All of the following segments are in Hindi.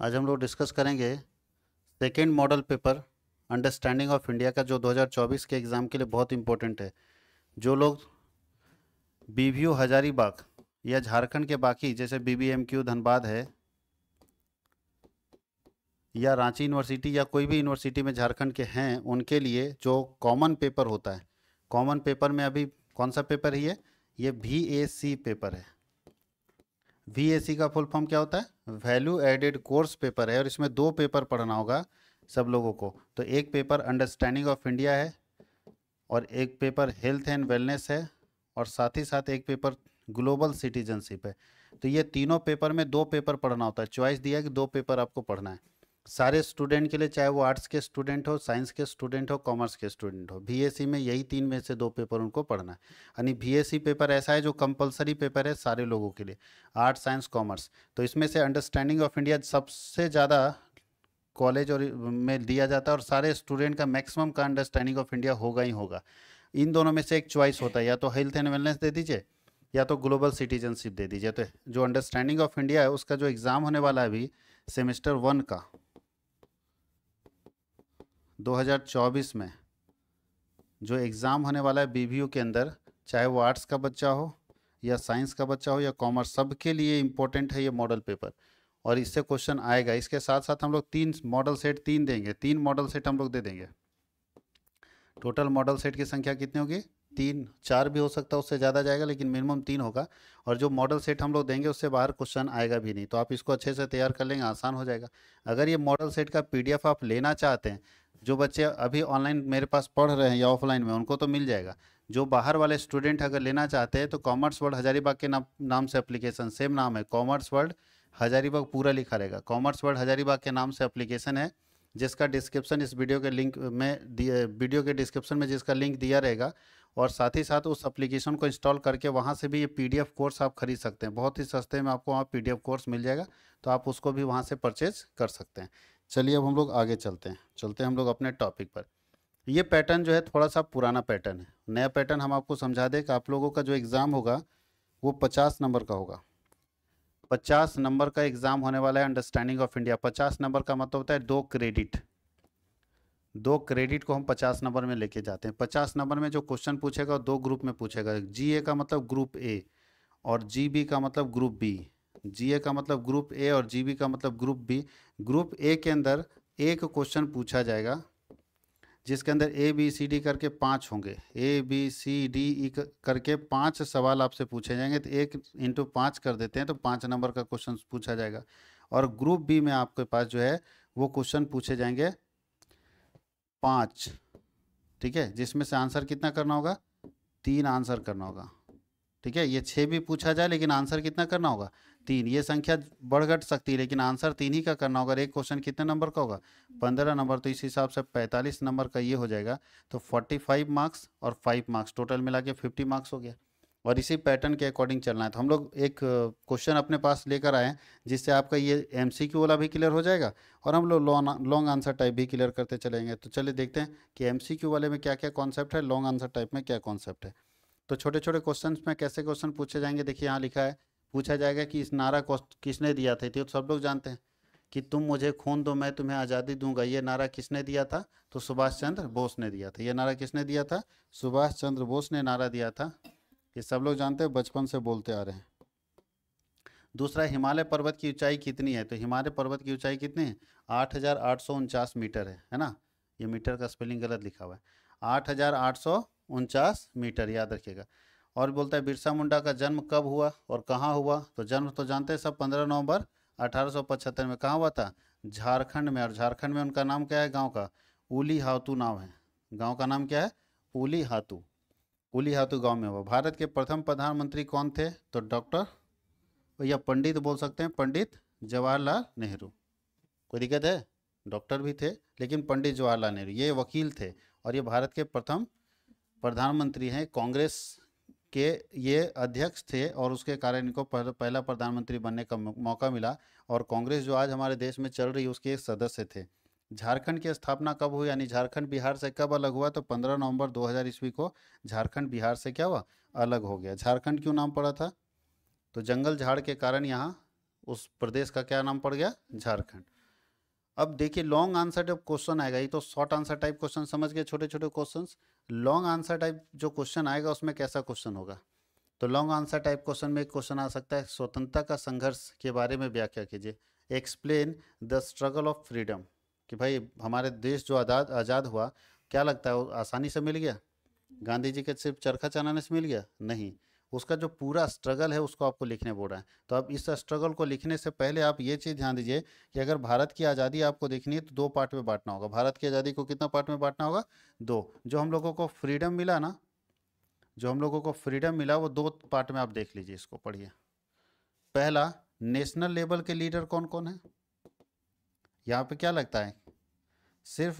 आज हम लोग डिस्कस करेंगे second model paper understanding of India का, जो 2024 के एग्ज़ाम के लिए बहुत इंपॉर्टेंट है। जो लोग बीबीयू हजारीबाग या झारखंड के बाकी जैसे बीबीएमक्यू धनबाद है या रांची यूनिवर्सिटी या कोई भी यूनिवर्सिटी में झारखंड के हैं, उनके लिए जो कॉमन पेपर होता है, कॉमन पेपर में अभी कौन सा पेपर है ये VAC पेपर है। VAC का फुल फॉर्म क्या होता है? वैल्यू एडेड कोर्स पेपर है, और इसमें दो पेपर पढ़ना होगा सब लोगों को। तो एक पेपर अंडरस्टैंडिंग ऑफ इंडिया है और एक पेपर हेल्थ एंड वेलनेस है, और साथ ही साथ एक पेपर ग्लोबल सिटीजनशिप है। तो ये तीनों पेपर में दो पेपर पढ़ना होता है। चॉइस दिया है कि दो पेपर आपको पढ़ना है सारे स्टूडेंट के लिए, चाहे वो आर्ट्स के स्टूडेंट हो, साइंस के स्टूडेंट हो, कॉमर्स के स्टूडेंट हो। VAC में यही तीन में से दो पेपर उनको पढ़ना है। यानी VAC पेपर ऐसा है जो कंपलसरी पेपर है सारे लोगों के लिए, आर्ट्स साइंस कॉमर्स। तो इसमें से अंडरस्टैंडिंग ऑफ इंडिया सबसे ज़्यादा कॉलेज और में दिया जाता है, और सारे स्टूडेंट का मैक्सिमम का अंडरस्टैंडिंग ऑफ इंडिया होगा ही होगा। इन दोनों में से एक चॉइस होता है, या तो हेल्थ एंड वेलनेस दे दीजिए या तो ग्लोबल सिटीजनशिप दे दीजिए। तो जो अंडरस्टैंडिंग ऑफ इंडिया है उसका जो एग्ज़ाम होने वाला है अभी सेमेस्टर 1 का 2024 में जो एग्ज़ाम होने वाला है बीबीयू के अंदर, चाहे वो आर्ट्स का बच्चा हो या साइंस का बच्चा हो या कॉमर्स, सबके लिए इम्पोर्टेंट है ये मॉडल पेपर। और इससे क्वेश्चन आएगा। इसके साथ साथ हम लोग तीन मॉडल सेट देंगे, तीन मॉडल सेट हम लोग दे देंगे। टोटल मॉडल सेट की संख्या कितनी होगी? तीन, चार भी हो सकता है, उससे ज़्यादा जाएगा, लेकिन मिनिमम तीन होगा। और जो मॉडल सेट हम लोग देंगे उससे बाहर क्वेश्चन आएगा भी नहीं, तो आप इसको अच्छे से तैयार कर लेंगे, आसान हो जाएगा। अगर ये मॉडल सेट का PDF आप लेना चाहते हैं, जो बच्चे अभी ऑनलाइन मेरे पास पढ़ रहे हैं या ऑफलाइन में, उनको तो मिल जाएगा। जो बाहर वाले स्टूडेंट अगर लेना चाहते हैं तो कॉमर्स वर्ल्ड हजारीबाग के नाम से एप्लीकेशन, सेम नाम है, कॉमर्स वर्ल्ड हजारीबाग पूरा लिखा रहेगा। कॉमर्स वर्ल्ड हजारीबाग के नाम से एप्लीकेशन है, जिसका डिस्क्रिप्शन इस वीडियो के लिंक में दिए, वीडियो के डिस्क्रिप्शन में जिसका लिंक दिया रहेगा। और साथ ही साथ उस एप्लीकेशन को इंस्टॉल करके वहाँ से भी ये PDF कोर्स आप खरीद सकते हैं। बहुत ही सस्ते में आपको वहाँ PDF कोर्स मिल जाएगा, तो आप उसको भी वहाँ से परचेज कर सकते हैं। चलिए अब हम लोग आगे चलते हैं हम लोग अपने टॉपिक पर। ये पैटर्न जो है थोड़ा सा पुराना पैटर्न है। नया पैटर्न हम आपको समझा दें कि आप लोगों का जो एग्ज़ाम होगा वो 50 नंबर का होगा। 50 नंबर का एग्ज़ाम होने वाला है अंडरस्टैंडिंग ऑफ इंडिया। 50 नंबर का मतलब होता है 2 क्रेडिट। 2 क्रेडिट को हम 50 नंबर में लेके जाते हैं। 50 नंबर में जो क्वेश्चन पूछेगा दो ग्रुप में पूछेगा। GA का मतलब ग्रुप A और GB का मतलब ग्रुप B। GA का मतलब ग्रुप A और GB का मतलब ग्रुप B। ग्रुप A के अंदर एक क्वेश्चन पूछा जाएगा जिसके अंदर ABCD करके 5 होंगे। ABCDE करके 5 सवाल आपसे पूछे जाएंगे, तो 1 × 5 कर देते हैं तो 5 नंबर का क्वेश्चन पूछा जाएगा। और ग्रुप B में आपके पास जो है वो क्वेश्चन पूछे जाएंगे 5, ठीक है, जिसमें से आंसर कितना करना होगा? 3 आंसर करना होगा, ठीक है। ये 6 भी पूछा जाए लेकिन आंसर कितना करना होगा? 3। ये संख्या बढ़ घट सकती है लेकिन आंसर 3 ही का करना होगा। एक क्वेश्चन कितने नंबर का होगा? 15 नंबर। तो इस हिसाब से 45 नंबर का ये हो जाएगा। तो 45 मार्क्स और 5 मार्क्स टोटल मिला के 50 मार्क्स हो गया। और इसी पैटर्न के अकॉर्डिंग चलना है। तो हम लोग एक क्वेश्चन अपने पास लेकर आए हैं जिससे आपका ये MCQ वाला भी क्लियर हो जाएगा, और हम लोग लॉन्ग आंसर टाइप भी क्लियर करते चलेंगे। तो चलिए देखते हैं कि MCQ वाले में क्या क्या कॉन्सेप्ट है, लॉन्ग आंसर टाइप में क्या कॉन्सेप्ट है। तो छोटे छोटे क्वेश्चंस में कैसे क्वेश्चन पूछे जाएंगे, देखिए यहाँ लिखा है। पूछा जाएगा कि इस नारा को किसने दिया था? तो सब लोग जानते हैं कि तुम मुझे खून दो मैं तुम्हें आज़ादी दूंगा। ये नारा किसने दिया था? तो सुभाष चंद्र बोस ने दिया था। ये नारा किसने दिया था? सुभाष चंद्र बोस ने नारा दिया था। ये सब लोग जानते हैं, बचपन से बोलते आ रहे हैं। दूसरा, हिमालय पर्वत की ऊंचाई कितनी है? तो हिमालय पर्वत की ऊंचाई कितनी है? 8,849 मीटर है ना। ये मीटर का स्पेलिंग गलत लिखा हुआ है, 8,849 मीटर, याद रखिएगा। और बोलता है बिरसा मुंडा का जन्म कब हुआ और कहाँ हुआ? तो जन्म तो जानते हैं सब, 15 नवंबर 1875 में। कहाँ हुआ था? झारखंड में। और झारखंड में उनका नाम क्या है गांव का? उली हातू नाम है। गांव का नाम क्या है? उली हातू। उली हातू गांव में हुआ। भारत के प्रथम प्रधानमंत्री कौन थे? तो डॉक्टर, या पंडित बोल सकते हैं, पंडित जवाहरलाल नेहरू। कोई दिक्कत है? डॉक्टर भी थे लेकिन पंडित जवाहरलाल नेहरू ये वकील थे, और ये भारत के प्रथम प्रधानमंत्री हैं। कांग्रेस के ये अध्यक्ष थे और उसके कारण इनको पहला प्रधानमंत्री बनने का मौका मिला। और कांग्रेस जो आज हमारे देश में चल रही है उसके एक सदस्य थे। झारखंड की स्थापना कब हुई, यानी झारखंड बिहार से कब अलग हुआ? तो 15 नवंबर 2000 ईस्वी को झारखंड बिहार से क्या हुआ? अलग हो गया। झारखंड क्यों नाम पड़ा था? तो जंगल झाड़ के कारण यहाँ उस प्रदेश का क्या नाम पड़ गया? झारखंड। अब देखिए लॉन्ग आंसर जब क्वेश्चन आएगा, ये तो शॉर्ट आंसर टाइप क्वेश्चन समझ गए, छोटे छोटे क्वेश्चंस। लॉन्ग आंसर टाइप जो क्वेश्चन आएगा उसमें कैसा क्वेश्चन होगा? तो लॉन्ग आंसर टाइप क्वेश्चन में एक क्वेश्चन आ सकता है, स्वतंत्रता का संघर्ष के बारे में व्याख्या कीजिए। Explain the struggle of freedom, कि भाई हमारे देश जो आज़ाद आज़ाद हुआ, क्या लगता है वो आसानी से मिल गया? गांधी जी के सिर्फ चरखा चलाने से मिल गया? नहीं, उसका जो पूरा स्ट्रगल है उसको आपको लिखने बोल रहा है। तो अब इस स्ट्रगल को लिखने से पहले आप ये चीज़ ध्यान दीजिए कि अगर भारत की आज़ादी आपको देखनी है तो दो पार्ट में बांटना होगा। भारत की आज़ादी को कितना पार्ट में बांटना होगा? दो। जो हम लोगों को फ्रीडम मिला ना, जो हम लोगों को फ्रीडम मिला वो दो पार्ट में आप देख लीजिए, इसको पढ़िए। पहला, नेशनल लेवल के लीडर कौन कौन है? यहाँ पे क्या लगता है, सिर्फ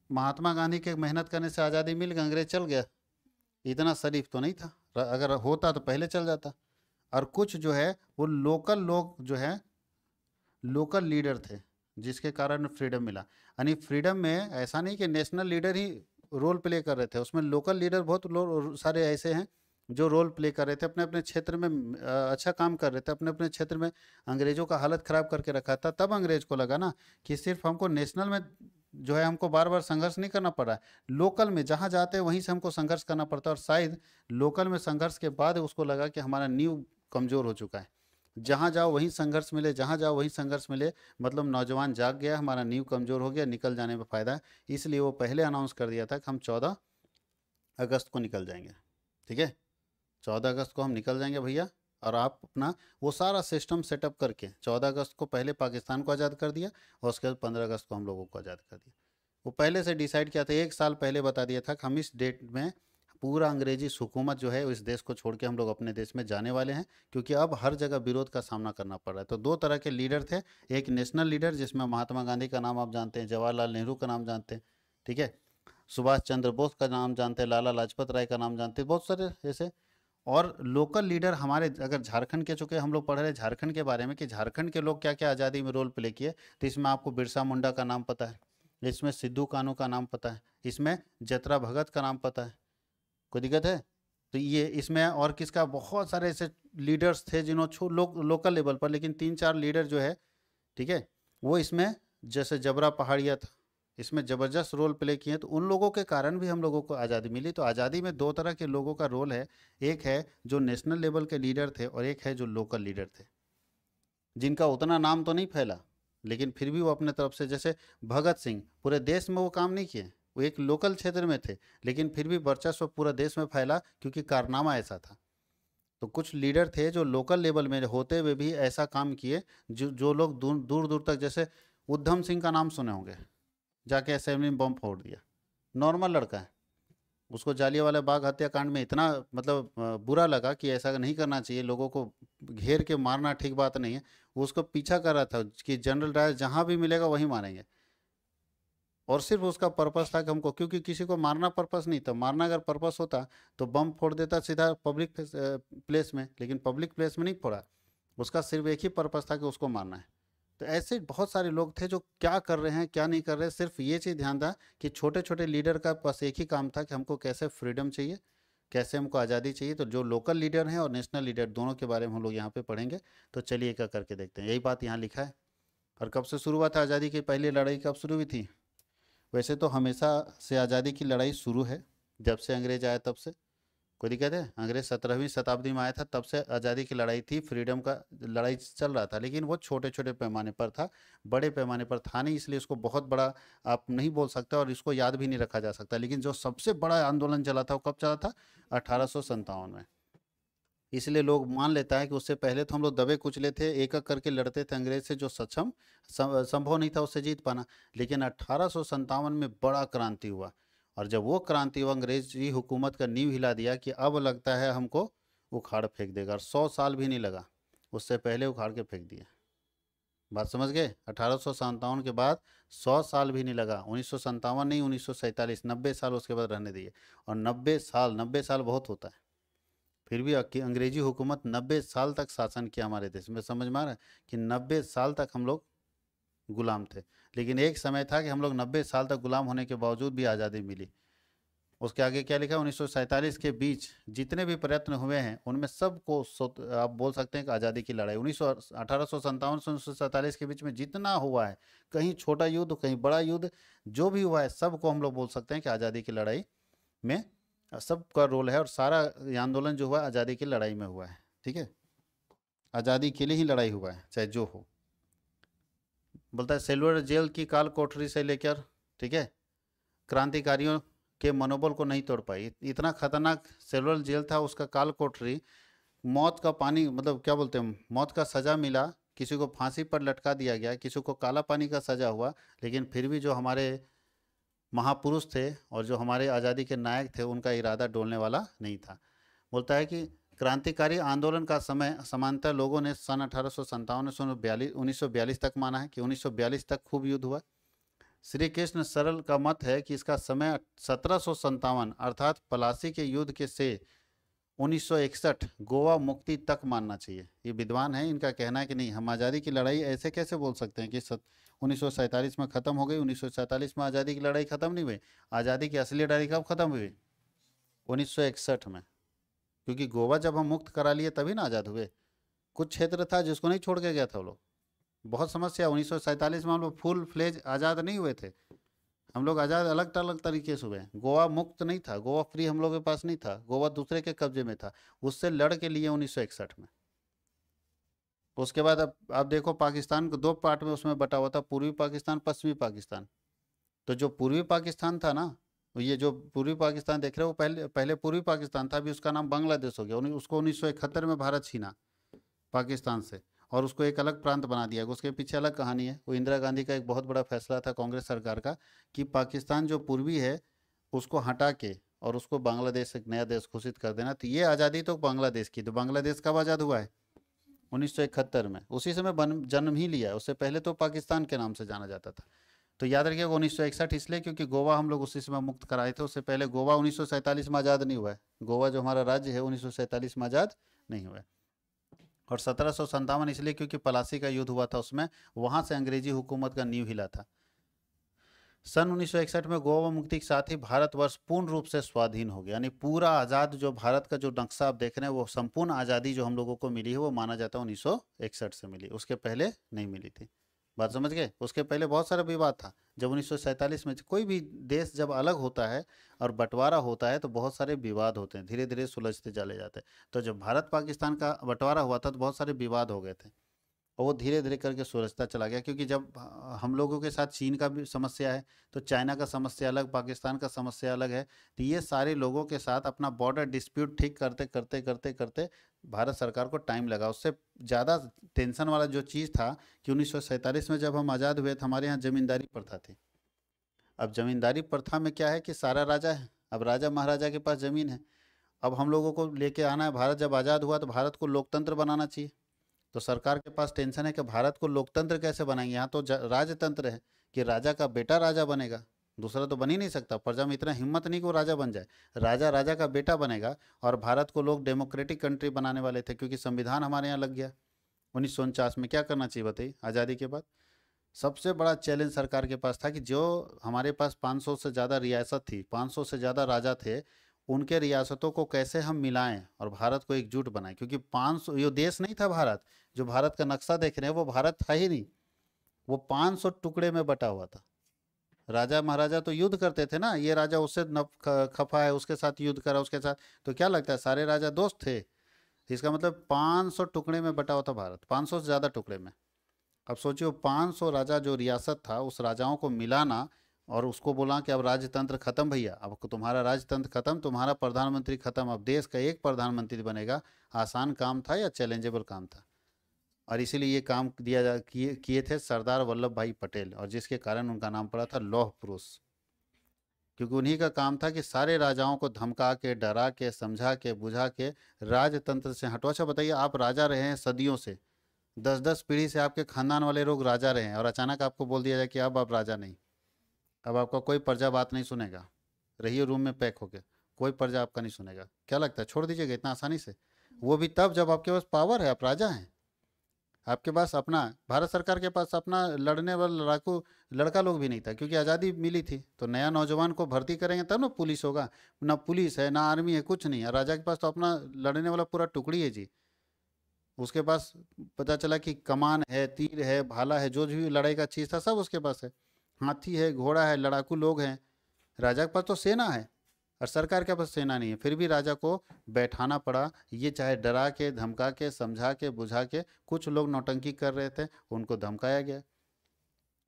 महात्मा गांधी के मेहनत करने से आज़ादी मिल गई, अंग्रेज चल गया? इतना शरीफ तो नहीं था, अगर होता तो पहले चल जाता। और कुछ जो है वो लोकल लोग जो है, लोकल लीडर थे जिसके कारण फ्रीडम मिला। यानी फ्रीडम में ऐसा नहीं कि नेशनल लीडर ही रोल प्ले कर रहे थे, उसमें लोकल लीडर बहुत सारे ऐसे हैं जो रोल प्ले कर रहे थे, अपने अपने क्षेत्र में अच्छा काम कर रहे थे, अपने अपने क्षेत्र में अंग्रेजों का हालत ख़राब करके रखा था। तब अंग्रेज को लगा ना कि सिर्फ हमको नेशनल में जो है हमको बार बार संघर्ष नहीं करना पड़ रहा है, लोकल में जहाँ जाते हैं वहीं से हमको संघर्ष करना पड़ता है। और शायद लोकल में संघर्ष के बाद उसको लगा कि हमारा नींव कमज़ोर हो चुका है, जहाँ जाओ वहीं संघर्ष मिले, जहाँ जाओ वहीं संघर्ष मिले, मतलब नौजवान जाग गया, हमारा नींव कमज़ोर हो गया, निकल जाने में फ़ायदा है। इसलिए वो पहले अनाउंस कर दिया था कि हम 14 अगस्त को निकल जाएंगे। ठीक है, 14 अगस्त को हम निकल जाएंगे भैया। और आप अपना वो सारा सिस्टम सेटअप करके 14 अगस्त को पहले पाकिस्तान को आज़ाद कर दिया और उसके बाद 15 अगस्त को हम लोगों को आज़ाद कर दिया। वो पहले से डिसाइड किया था, 1 साल पहले बता दिया था कि हम इस डेट में पूरा अंग्रेजी हुकूमत जो है इस देश को छोड़ के हम लोग अपने देश में जाने वाले हैं, क्योंकि अब हर जगह विरोध का सामना करना पड़ रहा है। तो दो तरह के लीडर थे, एक नेशनल लीडर जिसमें महात्मा गांधी का नाम आप जानते हैं, जवाहरलाल नेहरू का नाम जानते हैं, ठीक है, सुभाष चंद्र बोस का नाम जानते हैं, लाला लाजपत राय का नाम जानते हैं, बहुत सारे ऐसे। और लोकल लीडर हमारे, अगर झारखंड के, चूँकि हम लोग पढ़ रहे हैं झारखंड के बारे में कि झारखंड के लोग क्या क्या आज़ादी में रोल प्ले किए, तो इसमें आपको बिरसा मुंडा का नाम पता है, इसमें सिद्धू कानू का नाम पता है, इसमें जतरा भगत का नाम पता है, कोई दिक्कत है? तो ये इसमें और किसका, बहुत सारे ऐसे लीडर्स थे जिन्होंने लोकल लेवल पर, लेकिन 3-4 लीडर जो है, ठीक है, वो इसमें, जैसे जबरा पहाड़िया था, इसमें ज़बरदस्त रोल प्ले किए। तो उन लोगों के कारण भी हम लोगों को आज़ादी मिली। तो आज़ादी में दो तरह के लोगों का रोल है, एक है जो नेशनल लेवल के लीडर थे और एक है जो लोकल लीडर थे, जिनका उतना नाम तो नहीं फैला, लेकिन फिर भी वो अपने तरफ से, जैसे भगत सिंह, पूरे देश में वो काम नहीं किए, वो एक लोकल क्षेत्र में थे, लेकिन फिर भी वर्चस्व पूरा देश में फैला क्योंकि कारनामा ऐसा था। तो कुछ लीडर थे जो लोकल लेवल में होते हुए भी ऐसा काम किए, जो जो लोग दूर दूर दूर तक, जैसे उधम सिंह का नाम सुने होंगे, जाके असेंबली में बम फोड़ दिया, नॉर्मल लड़का है, उसको जालियांवाला बाग हत्याकांड में इतना मतलब बुरा लगा कि ऐसा नहीं करना चाहिए, लोगों को घेर के मारना ठीक बात नहीं है। वो उसको पीछा कर रहा था कि जनरल डायर जहाँ भी मिलेगा वहीं मारेंगे, और सिर्फ उसका पर्पस था कि हमको, क्योंकि किसी को मारना पर्पस नहीं था, मारना अगर पर्पस होता तो बम फोड़ देता सीधा पब्लिक प्लेस में, लेकिन पब्लिक प्लेस में नहीं फोड़ा, उसका सिर्फ एक ही पर्पस था कि उसको मारना है। तो ऐसे बहुत सारे लोग थे जो क्या कर रहे हैं क्या नहीं कर रहे, सिर्फ ये चीज़ ध्यान था कि छोटे छोटे लीडर का बस एक ही काम था कि हमको कैसे फ्रीडम चाहिए, कैसे हमको आज़ादी चाहिए। तो जो लोकल लीडर हैं और नेशनल लीडर, दोनों के बारे में हम लोग यहाँ पे पढ़ेंगे। तो चलिए एक करके देखते हैं, यही बात यहाँ लिखा है। और कब से शुरू हुआ था आज़ादी की पहली लड़ाई, कब शुरू हुई थी? वैसे तो हमेशा से आज़ादी की लड़ाई शुरू है, जब से अंग्रेज आया तब से। कोई दिक्कत है? अंग्रेज 17वीं शताब्दी में आया था, तब से आज़ादी की लड़ाई थी, फ्रीडम का लड़ाई चल रहा था, लेकिन वो छोटे छोटे पैमाने पर था, बड़े पैमाने पर था नहीं, इसलिए इसको बहुत बड़ा आप नहीं बोल सकते और इसको याद भी नहीं रखा जा सकता। लेकिन जो सबसे बड़ा आंदोलन चला था वो कब चला था? 1857 में। इसलिए लोग मान लेता है कि उससे पहले तो हम लोग दबे कुचले थे, एक एक करके लड़ते थे अंग्रेज से, जो सक्षम संभव नहीं था उससे जीत पाना। लेकिन 1857 में बड़ा क्रांति हुआ, और जब वो क्रांति हुआ, अंग्रेजी हुकूमत का नींव हिला दिया कि अब लगता है हमको उखाड़ फेंक देगा। और 100 साल भी नहीं लगा, उससे पहले उखाड़ के फेंक दिया। बात समझ गए? 1857 के बाद 100 साल भी नहीं लगा, 1957 नहीं, 1947, 90 साल उसके बाद रहने दिए। और 90 साल बहुत होता है, फिर भी अंग्रेजी हुकूमत 90 साल तक शासन किया हमारे देश में। समझ में आ रहा है कि 90 साल तक हम लोग गुलाम थे। लेकिन एक समय था कि हम लोग 90 साल तक गुलाम होने के बावजूद भी आज़ादी मिली। उसके आगे क्या लिखा है, 1947 के बीच जितने भी प्रयत्न हुए हैं उनमें सबको आप बोल सकते हैं कि आज़ादी की लड़ाई 1857 से 1947 के बीच में जितना हुआ है, कहीं छोटा युद्ध कहीं बड़ा युद्ध, जो भी हुआ है सबको हम लोग बोल सकते हैं कि आज़ादी की लड़ाई में सबका रोल है, और सारा ये आंदोलन जो हुआ आज़ादी की लड़ाई में हुआ है। ठीक है, आज़ादी के लिए ही लड़ाई हुआ है चाहे जो हो। बोलता है सेलुलर जेल की काल कोठरी से लेकर, ठीक है, क्रांतिकारियों के मनोबल को नहीं तोड़ पाई। इतना खतरनाक सेलुलर जेल था, उसका काल कोठरी, मौत का पानी, मतलब क्या बोलते हैं, मौत का सज़ा मिला, किसी को फांसी पर लटका दिया गया, किसी को काला पानी का सज़ा हुआ, लेकिन फिर भी जो हमारे महापुरुष थे और जो हमारे आज़ादी के नायक थे उनका इरादा डोलने वाला नहीं था। बोलता है कि क्रांतिकारी आंदोलन का समय समानता लोगों ने सन 1857 से 1942 तक माना है कि 1942 तक खूब युद्ध हुआ। श्री कृष्ण सरल का मत है कि इसका समय 1757 अर्थात प्लासी के युद्ध के से 1961 गोवा मुक्ति तक मानना चाहिए। ये विद्वान है, इनका कहना है कि नहीं, हम आज़ादी की लड़ाई ऐसे कैसे बोल सकते हैं कि 1947 में ख़त्म हो गई, 1947 में आज़ादी की लड़ाई ख़त्म नहीं हुई। आज़ादी की असली लड़ाई कब ख़त्म हुई? 1961 में, क्योंकि गोवा जब हम मुक्त करा लिए तभी ना आज़ाद हुए। कुछ क्षेत्र था जिसको नहीं छोड़ के गया था वो लोग। बहुत समस्या, 1947 में हम लोग फुल फ्लेज आज़ाद नहीं हुए थे। हम लोग आज़ाद अलग अलग तरीके से हुए। गोवा मुक्त नहीं था, गोवा फ्री हम लोग के पास नहीं था, गोवा दूसरे के कब्जे में था, उससे लड़ के लिए 1961 में। उसके बाद अब आप देखो पाकिस्तान को दो पार्ट में उसमें बटा हुआ था, पूर्वी पाकिस्तान पश्चिमी पाकिस्तान। तो जो पूर्वी पाकिस्तान था ना, ये जो पूर्वी पाकिस्तान देख रहे हो, वो पहले पहले पूर्वी पाकिस्तान था, अभी उसका नाम बांग्लादेश हो गया। उसको 1971 में भारत छीना पाकिस्तान से और उसको एक अलग प्रांत बना दिया। उसके पीछे अलग कहानी है, वो इंदिरा गांधी का एक बहुत बड़ा फैसला था कांग्रेस सरकार का कि पाकिस्तान जो पूर्वी है उसको हटा के और उसको बांग्लादेश एक नया देश घोषित कर देना। तो ये आज़ादी तो बांग्लादेश की, तो बांग्लादेश कब आज़ाद हुआ है? 1971 में, उसी समय जन्म ही लिया है, उससे पहले तो पाकिस्तान के नाम से जाना जाता था। तो याद रखिएगा 1961 इसलिए क्योंकि गोवा हम लोग उसी समय मुक्त कराए थे, उससे पहले गोवा 1947 में आज़ाद नहीं हुआ है। गोवा जो हमारा राज्य है 1947 में आज़ाद नहीं हुआ है। और 1757 इसलिए क्योंकि पलासी का युद्ध हुआ था, उसमें वहां से अंग्रेजी हुकूमत का नींव हिला था। सन 1961 में गोवा मुक्ति के साथ ही भारतवर्ष पूर्ण रूप से स्वाधीन हो गया, यानी पूरा आज़ाद जो भारत का जो नक्शा आप देख रहे हैं वो संपूर्ण आज़ादी जो हम लोगों को मिली है वो माना जाता है 1961 से मिली, उसके पहले नहीं मिली थी। बात समझ गए? उसके पहले बहुत सारा विवाद था। जब 1947 में कोई भी देश जब अलग होता है और बंटवारा होता है तो बहुत सारे विवाद होते हैं, धीरे धीरे सुलझते चले जाते हैं। तो जब भारत पाकिस्तान का बंटवारा हुआ था तो बहुत सारे विवाद हो गए थे और वो धीरे धीरे करके सुलझता चला गया, क्योंकि जब हम लोगों के साथ चीन का भी समस्या है तो चाइना का समस्या अलग, पाकिस्तान का समस्या अलग है। तो ये सारे लोगों के साथ अपना बॉर्डर डिस्प्यूट ठीक करते करते करते करते भारत सरकार को टाइम लगा। उससे ज़्यादा टेंशन वाला जो चीज़ था कि 1947 में जब हम आज़ाद हुए तो हमारे यहाँ ज़मींदारी प्रथा थी। अब ज़मींदारी प्रथा में क्या है कि सारा राजा है, अब राजा महाराजा के पास ज़मीन है। अब हम लोगों को लेके आना है, भारत जब आज़ाद हुआ तो भारत को लोकतंत्र बनाना चाहिए। तो सरकार के पास टेंशन है कि भारत को लोकतंत्र कैसे बनाएंगे। यहाँ तो राजतंत्र है कि राजा का बेटा राजा बनेगा, दूसरा तो बन ही नहीं सकता। प्रजा में इतना हिम्मत नहीं कि वो राजा बन जाए, राजा राजा का बेटा बनेगा। और भारत को लोग डेमोक्रेटिक कंट्री बनाने वाले थे क्योंकि संविधान हमारे यहाँ लग गया 1949 में। क्या करना चाहिए बताइए आज़ादी के बाद? सबसे बड़ा चैलेंज सरकार के पास था कि जो हमारे पास 500 से ज़्यादा रियासत थी, 500 से ज़्यादा राजा थे, उनके रियासतों को कैसे हम मिलाएं और भारत को एकजुट बनाएं। क्योंकि 500 ये देश नहीं था भारत, जो भारत का नक्शा देख रहे हैं वो भारत था ही नहीं, वो 500 टुकड़े में बटा हुआ था। राजा महाराजा तो युद्ध करते थे ना, ये राजा उससे खफा है, उसके साथ युद्ध करा, उसके साथ। तो क्या लगता है सारे राजा दोस्त थे? इसका मतलब 500 टुकड़े में बटा हुआ था भारत, 500 से ज़्यादा टुकड़े में। अब सोचिए 500 राजा जो रियासत था उस राजाओं को मिलाना और उसको बोला कि अब राजतंत्र खत्म भैया, अब तुम्हारा राजतंत्र खत्म, तुम्हारा प्रधानमंत्री खत्म, अब देश का एक प्रधानमंत्री बनेगा। आसान काम था या चैलेंजेबल काम था? और इसीलिए ये काम किए किए थे सरदार वल्लभ भाई पटेल, और जिसके कारण उनका नाम पड़ा था लौह पुरुष। क्योंकि उन्हीं का काम था कि सारे राजाओं को धमका के, डरा के, समझा के, बुझा के राजतंत्र से हटवा। अच्छा बताइए, आप राजा रहे हैं सदियों से, 10-10 पीढ़ी से आपके खानदान वाले लोग राजा रहे हैं और अचानक आपको बोल दिया जाए कि अब आप राजा नहीं, अब आपका कोई प्रजा बात नहीं सुनेगा, रहिए रूम में पैक होके, कोई प्रजा आपका नहीं सुनेगा। क्या लगता है छोड़ दीजिएगा इतना आसानी से? वो भी तब जब आपके पास पावर है, आप राजा हैं। आपके पास अपना, भारत सरकार के पास अपना लड़ने वाला लड़ाकू लड़का लोग भी नहीं था, क्योंकि आज़ादी मिली थी। तो नया नौजवान को भर्ती करेंगे तब ना पुलिस होगा। ना पुलिस है, ना आर्मी है, कुछ नहीं है। राजा के पास तो अपना लड़ने वाला पूरा टुकड़ी है जी। उसके पास पता चला कि कमान है, तीर है, भाला है, जो भी लड़ाई का चीज़ था सब उसके पास है। हाथी है, घोड़ा है, लड़ाकू लोग हैं। राजा के पास तो सेना है, और सरकार के पास सेना नहीं है। फिर भी राजा को बैठाना पड़ा। ये चाहे डरा के, धमका के, समझा के, बुझा के, कुछ लोग नौटंकी कर रहे थे उनको धमकाया गया,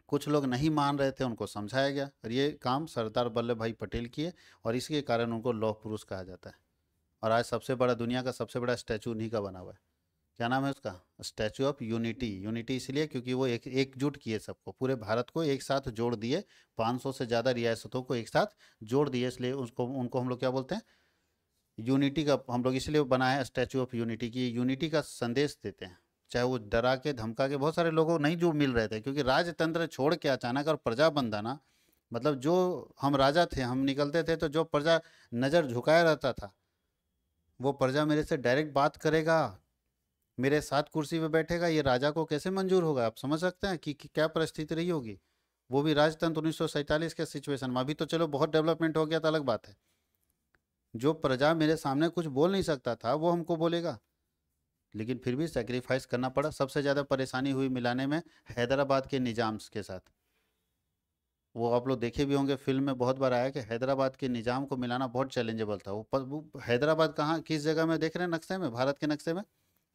कुछ लोग नहीं मान रहे थे उनको समझाया गया, और ये काम सरदार वल्लभ भाई पटेल किए। और इसके कारण उनको लौह पुरुष कहा जाता है। और आज सबसे बड़ा, दुनिया का सबसे बड़ा स्टैचू उन्हीं का बना हुआ है। क्या नाम है उसका? Statue of unity. यूनिटी इसलिए क्योंकि वो एकजुट किए सबको, पूरे भारत को एक साथ जोड़ दिए। 500 से ज़्यादा रियासतों को एक साथ जोड़ दिए, इसलिए उसको उनको हम लोग क्या बोलते हैं? यूनिटी का हम लोग इसलिए बना है स्टैचू ऑफ यूनिटी की। यूनिटी का संदेश देते हैं। चाहे वो डरा के धमका के, बहुत सारे लोगों नहीं जो मिल रहे थे, क्योंकि राजतंत्र छोड़ के अचानक और प्रजा बंधाना, मतलब जो हम राजा थे, हम निकलते थे तो जो प्रजा नज़र झुकाया रहता था, वो प्रजा मेरे से डायरेक्ट बात करेगा, मेरे साथ कुर्सी पे बैठेगा, ये राजा को कैसे मंजूर होगा? आप समझ सकते हैं कि क्या परिस्थिति रही होगी। वो भी राजतंत्र 1947 के सिचुएशन में। अभी तो चलो बहुत डेवलपमेंट हो गया तो अलग बात है। जो प्रजा मेरे सामने कुछ बोल नहीं सकता था वो हमको बोलेगा। लेकिन फिर भी सेक्रीफाइस करना पड़ा। सबसे ज़्यादा परेशानी हुई मिलाने में हैदराबाद के निज़ाम के साथ। वो आप लोग देखे भी होंगे, फिल्म में बहुत बार आया कि हैदराबाद के निज़ाम को मिलाना बहुत चैलेंजेबल था। वो हैदराबाद कहाँ, किस जगह में देख रहे हैं नक्शे में, भारत के नक्शे में?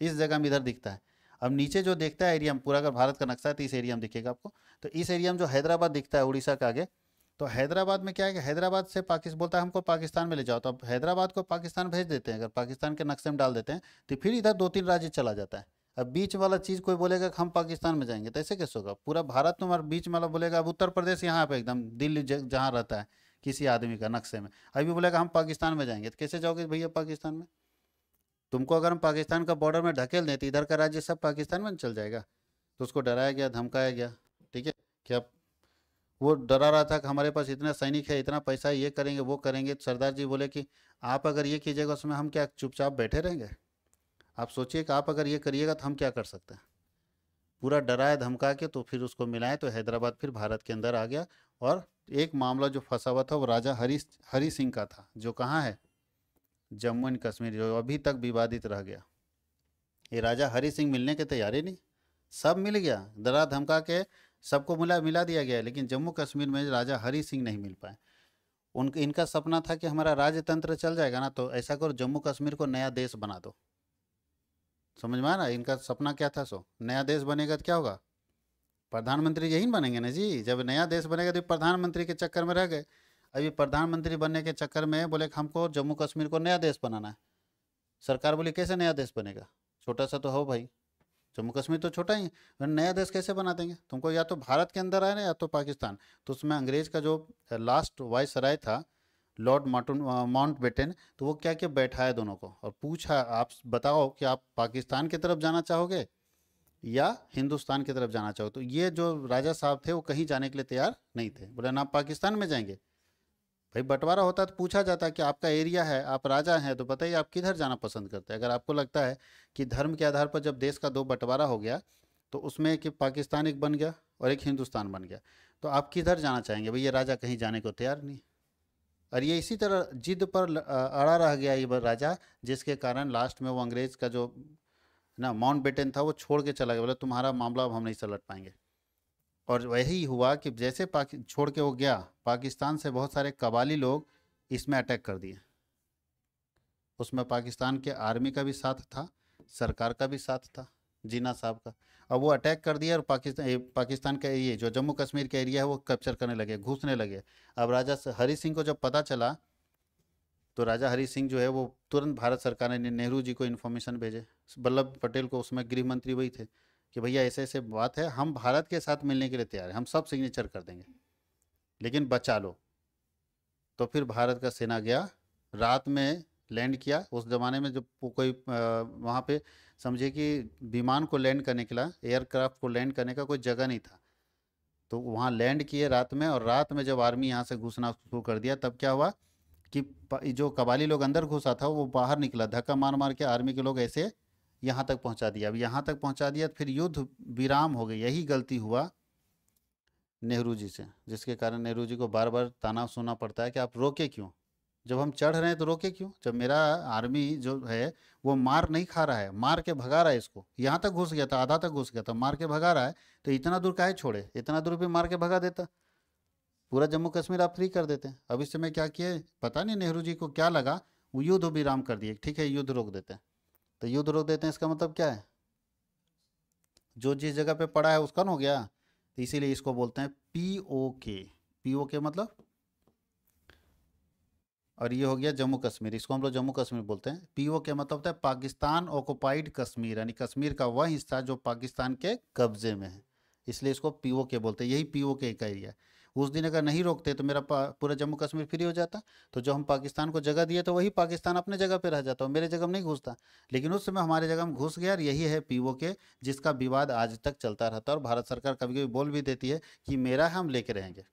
इस जगह में इधर दिखता है। अब नीचे जो दिखता है एरिया में, पूरा अगर भारत का नक्शा है तो इस एरिया में दिखेगा आपको। तो इस एरिया में जो हैदराबाद दिखता है उड़ीसा के आगे, तो हैदराबाद में क्या है कि हैदराबाद से पाकिस्तान बोलता है हमको पाकिस्तान में ले जाओ, तो अब हैदराबाद को पाकिस्तान भेज देते हैं। अगर पाकिस्तान के नक्शे में डाल देते हैं तो फिर इधर 2-3 राज्य चला जाता है। अब बीच वाला चीज़ कोई बोलेगा कि हम पाकिस्तान में जाएंगे, तो ऐसे कैसे होगा? पूरा भारत तुम्हारा बीच वाला बोलेगा। अब उत्तर प्रदेश यहाँ पे एकदम दिल्ली जहाँ रहता है किसी आदमी का नक्शे में, अभी बोलेगा हम पाकिस्तान में जाएंगे, तो कैसे जाओगे भैया पाकिस्तान में? तुमको अगर हम पाकिस्तान का बॉर्डर में ढकेल दें तो इधर का राज्य सब पाकिस्तान में चल जाएगा। तो उसको डराया गया, धमकाया गया। ठीक है, कि अब वो डरा रहा था कि हमारे पास इतना सैनिक है, इतना पैसा है, ये करेंगे वो करेंगे। तो सरदार जी बोले कि आप अगर ये कीजिएगा उसमें हम क्या चुपचाप बैठे रहेंगे? आप सोचिए कि आप अगर ये करिएगा तो हम क्या कर सकते हैं। पूरा डराया धमका के तो फिर उसको मिलाए, तो हैदराबाद फिर भारत के अंदर आ गया। और एक मामला जो फंसा हुआ था वो राजा हरी सिंह का था, जो कहाँ है? जम्मू एंड कश्मीर, जो अभी तक विवादित रह गया। ये राजा हरी सिंह मिलने के तैयारी नहीं, सब मिल गया, डरा धमका के सबको मिला मिला दिया गया, लेकिन जम्मू कश्मीर में राजा हरी सिंह नहीं मिल पाए। इनका सपना था कि हमारा राजतंत्र चल जाएगा ना, तो ऐसा करो जम्मू कश्मीर को नया देश बना दो। समझ में आया ना? इनका सपना क्या था? सो नया देश बनेगा तो क्या होगा? प्रधानमंत्री यही न बनेंगे ना जी। जब नया देश बनेगा तो प्रधानमंत्री के चक्कर में रह गए। अभी प्रधानमंत्री बनने के चक्कर में बोले कि हमको जम्मू कश्मीर को नया देश बनाना है। सरकार बोली कैसे नया देश बनेगा, छोटा सा तो हो भाई, जम्मू कश्मीर तो छोटा ही है, नया देश कैसे बना देंगे तुमको? या तो भारत के अंदर आए ना, या तो पाकिस्तान। तो उसमें अंग्रेज का जो लास्ट वाइसराय था, लॉर्ड माउंटबेटन, तो वो क्या क्या बैठाया दोनों को और पूछा आप बताओ कि आप पाकिस्तान की तरफ जाना चाहोगे या हिंदुस्तान की तरफ जाना चाहो? तो ये जो राजा साहब थे वो कहीं जाने के लिए तैयार नहीं थे। बोले ना पाकिस्तान में जाएंगे। भाई बंटवारा होता तो पूछा जाता कि आपका एरिया है, आप राजा हैं, तो बताइए आप किधर जाना पसंद करते हैं। अगर आपको लगता है कि धर्म के आधार पर जब देश का दो बंटवारा हो गया, तो उसमें कि पाकिस्तान एक बन गया और एक हिंदुस्तान बन गया, तो आप किधर जाना चाहेंगे? भाई ये राजा कहीं जाने को तैयार नहीं। और ये इसी तरह जिद पर अड़ा रह गया ये राजा, जिसके कारण लास्ट में वो अंग्रेज का जो ना माउंटबेटन था वो छोड़ के चला गया। बोला तुम्हारा मामला अब हम नहीं सलट पाएंगे। और वही हुआ कि जैसे छोड़ के वो गया, पाकिस्तान से बहुत सारे कबाली लोग इसमें अटैक कर दिए। उसमें पाकिस्तान के आर्मी का भी साथ था, सरकार का भी साथ था, जीना साहब का। अब वो अटैक कर दिया और पाकिस्तान का ये जो जम्मू कश्मीर का एरिया है वो कैप्चर करने लगे, घुसने लगे। अब राजा हरी सिंह को जब पता चला, तो राजा हरी सिंह जो है वो तुरंत भारत सरकार ने नेहरू जी को इन्फॉर्मेशन भेजे, वल्लभ पटेल को, उसमें गृह मंत्री वही थे, कि भैया ऐसे ऐसे बात है, हम भारत के साथ मिलने के लिए तैयार हैं, हम सब सिग्नेचर कर देंगे, लेकिन बचा लो। तो फिर भारत का सेना गया, रात में लैंड किया। उस ज़माने में जब कोई वहाँ पे समझे कि विमान को लैंड करने के लिए, एयरक्राफ्ट को लैंड करने का कोई जगह नहीं था, तो वहाँ लैंड किए रात में। और रात में जब आर्मी यहाँ से घुसना शुरू कर दिया, तब क्या हुआ कि जो कबाली लोग अंदर घुसा था वो बाहर निकला, धक्का मार मार के आर्मी के लोग ऐसे यहाँ तक पहुँचा दिया। अब यहाँ तक पहुँचा दिया तो फिर युद्ध विराम हो गई। यही गलती हुआ नेहरू जी से, जिसके कारण नेहरू जी को बार बार ताना सुनना पड़ता है कि आप रोके क्यों, जब हम चढ़ रहे हैं तो रोके क्यों। जब मेरा आर्मी जो है वो मार नहीं खा रहा है, मार के भगा रहा है इसको, यहाँ तक घुस गया था, आधा तक घुस गया था, मार के भगा रहा है, तो इतना दूर काहे छोड़े, इतना दूर भी मार के भगा देता, पूरा जम्मू कश्मीर आप फ्री कर देते हैं। अब इस समय क्या किए पता नहीं नेहरू जी को क्या लगा, वो युद्ध विराम कर दिए, ठीक है युद्ध रोक देते हैं। तो युद्ध रोक देते हैं इसका मतलब क्या है, जो जिस जगह पे पड़ा है उसका न हो गया। तो इसीलिए इसको बोलते हैं पीओके। पीओके मतलब, और ये हो गया जम्मू कश्मीर, इसको हम लोग जम्मू कश्मीर बोलते हैं। पीओके मतलब होता है पाकिस्तान ऑक्युपाइड कश्मीर, यानी कश्मीर का वह हिस्सा जो पाकिस्तान के कब्जे में है, इसलिए इसको पीओके बोलते हैं। यही पीओके का एरिया है। उस दिन अगर नहीं रोकते तो मेरा पूरा जम्मू कश्मीर फ्री हो जाता, तो जो हम पाकिस्तान को जगह दिए तो वही पाकिस्तान अपने जगह पे रह जाता, और मेरे जगह में नहीं घुसता। लेकिन उस समय हमारे जगह में घुस गया, और यही है पीओके, जिसका विवाद आज तक चलता रहता है। और भारत सरकार कभी कभी बोल भी देती है कि मेरा है, हम लेके रहेंगे,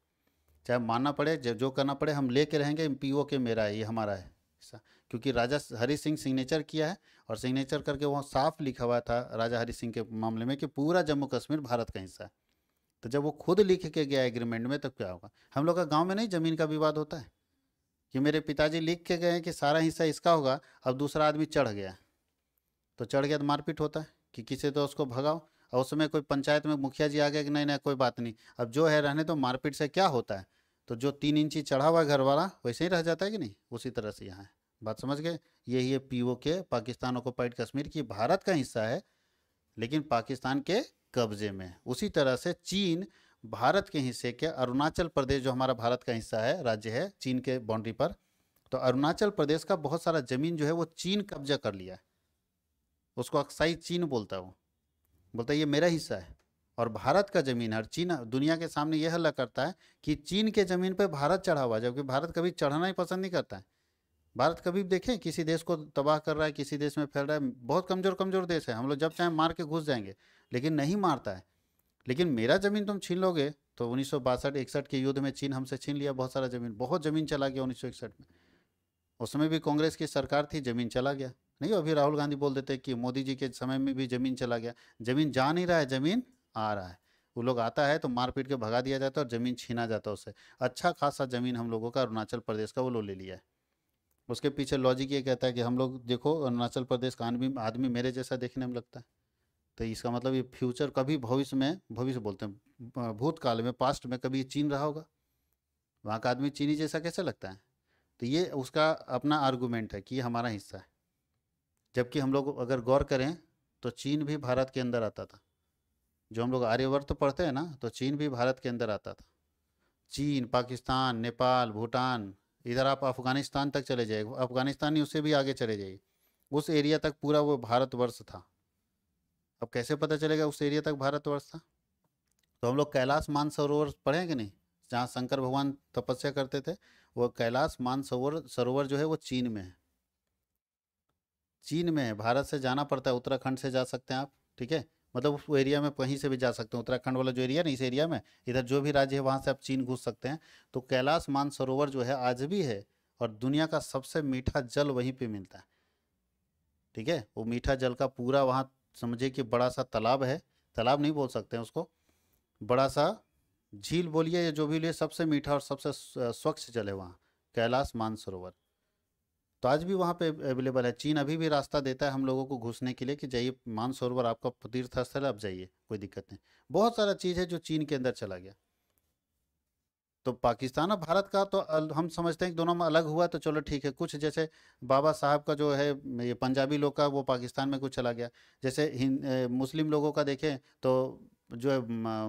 चाहे मानना पड़े, जो करना पड़े हम लेके रहेंगे, पीओके मेरा है, ये हमारा है ऐसा। क्योंकि राजा हरि सिंह सिग्नेचर किया है, और सिग्नेचर करके वहाँ साफ लिखा हुआ था राजा हरि सिंह के मामले में कि पूरा जम्मू कश्मीर भारत का हिस्सा है। तो जब वो खुद लिख के गया एग्रीमेंट में, तब क्या होगा। हम लोग का गांव में नहीं जमीन का विवाद होता है कि मेरे पिताजी लिख के गए कि सारा हिस्सा इसका होगा, अब दूसरा आदमी चढ़ गया, तो चढ़ गया तो मारपीट होता है कि किसी तो उसको भगाओ। और उस समय कोई पंचायत में मुखिया जी आ गए कि नहीं नहीं कोई बात नहीं, अब जो है रहने तो, मारपीट से क्या होता है। तो जो 3 इंची चढ़ा हुआ घर वाला वैसे ही रह जाता है कि नहीं, उसी तरह से यहाँ है। बात समझ गए। यही है पीओके, पाकिस्तान ऑक्युपाइड कश्मीर की भारत का हिस्सा है लेकिन पाकिस्तान के कब्जे में। उसी तरह से चीन भारत के हिस्से के अरुणाचल प्रदेश, जो हमारा भारत का हिस्सा है, राज्य है चीन के बाउंड्री पर, तो अरुणाचल प्रदेश का बहुत सारा जमीन जो है वो चीन कब्जा कर लिया है। उसको अक्साई चीन बोलता है, वो बोलता है ये मेरा हिस्सा है और भारत का जमीन है। और चीन दुनिया के सामने यह हल्ला करता है कि चीन के जमीन पर भारत चढ़ा हुआ, जबकि भारत कभी चढ़ना ही पसंद नहीं करता है। भारत कभी देखें किसी देश को तबाह कर रहा है, किसी देश में फैल रहा है, बहुत कमजोर कमजोर देश है, हम लोग जब चाहे मार के घुस जाएंगे, लेकिन नहीं मारता है। लेकिन मेरा जमीन तुम छीन लोगे, तो 1962-61 के युद्ध में चीन हमसे छीन लिया बहुत सारा जमीन, बहुत जमीन चला गया 1961 में। उस समय भी कांग्रेस की सरकार थी, जमीन चला गया। नहीं अभी राहुल गांधी बोल देते कि मोदी जी के समय में भी जमीन चला गया। जमीन जा नहीं रहा है, जमीन आ रहा है। वो लोग आता है तो मार पीट के भगा दिया जाता है और जमीन छीना जाता है उससे। अच्छा खासा जमीन हम लोगों का अरुणाचल प्रदेश का वो लोग ले लिया है। उसके पीछे लॉजिक ये कहता है कि हम लोग देखो अरुणाचल प्रदेश का आदमी मेरे जैसा देखने में लगता है, तो इसका मतलब ये फ्यूचर कभी भविष्य में, भविष्य बोलते हैं भूतकाल में, पास्ट में कभी चीन रहा होगा, वहाँ का आदमी चीनी जैसा कैसे लगता है। तो ये उसका अपना आर्गूमेंट है कि ये हमारा हिस्सा है। जबकि हम लोग अगर गौर करें तो चीन भी भारत के अंदर आता था। जो हम लोग आर्यवर्त पढ़ते हैं ना, तो चीन भी भारत के अंदर आता था। चीन, पाकिस्तान, नेपाल, भूटान, इधर आप अफगानिस्तान तक चले जाइए, अफगानिस्तान ही उससे भी आगे चले जाइए, उस एरिया तक पूरा वो भारतवर्ष था। अब कैसे पता चलेगा उस एरिया तक भारतवर्ष था। तो हम लोग कैलाश मानसरोवर पढ़े कि नहीं, जहाँ शंकर भगवान तपस्या करते थे, वो कैलाश मानसरोवर सरोवर जो है वो चीन में है। चीन में है, भारत से जाना पड़ता है, उत्तराखंड से जा सकते हैं आप, ठीक है, मतलब उस एरिया में कहीं से भी जा सकते हैं। उत्तराखंड वाला जो एरिया है ना, इस एरिया में इधर जो भी राज्य है वहाँ से आप चीन घुस सकते हैं। तो कैलाश मानसरोवर जो है आज भी है, और दुनिया का सबसे मीठा जल वहीं पे मिलता है, ठीक है। वो मीठा जल का पूरा वहाँ समझिए कि बड़ा सा तालाब है, तालाब नहीं बोल सकते हैं उसको, बड़ा सा झील बोलिए या जो भी लिए, सबसे मीठा और सबसे स्वच्छ जल है वहाँ, कैलाश मानसरोवर। तो आज भी वहाँ पे अवेलेबल है। चीन अभी भी रास्ता देता है हम लोगों को घुसने के लिए कि जाइए मानसरोवर आपका तीर्थ स्थल है, आप जाइए, कोई दिक्कत नहीं। बहुत सारा चीज़ है जो चीन के अंदर चला गया। तो पाकिस्तान और भारत का तो हम समझते हैं कि दोनों में अलग हुआ तो चलो ठीक है। कुछ जैसे बाबा साहब का जो है ये पंजाबी लोग का, वो पाकिस्तान में कुछ चला गया। जैसे मुस्लिम लोगों का देखें तो जो है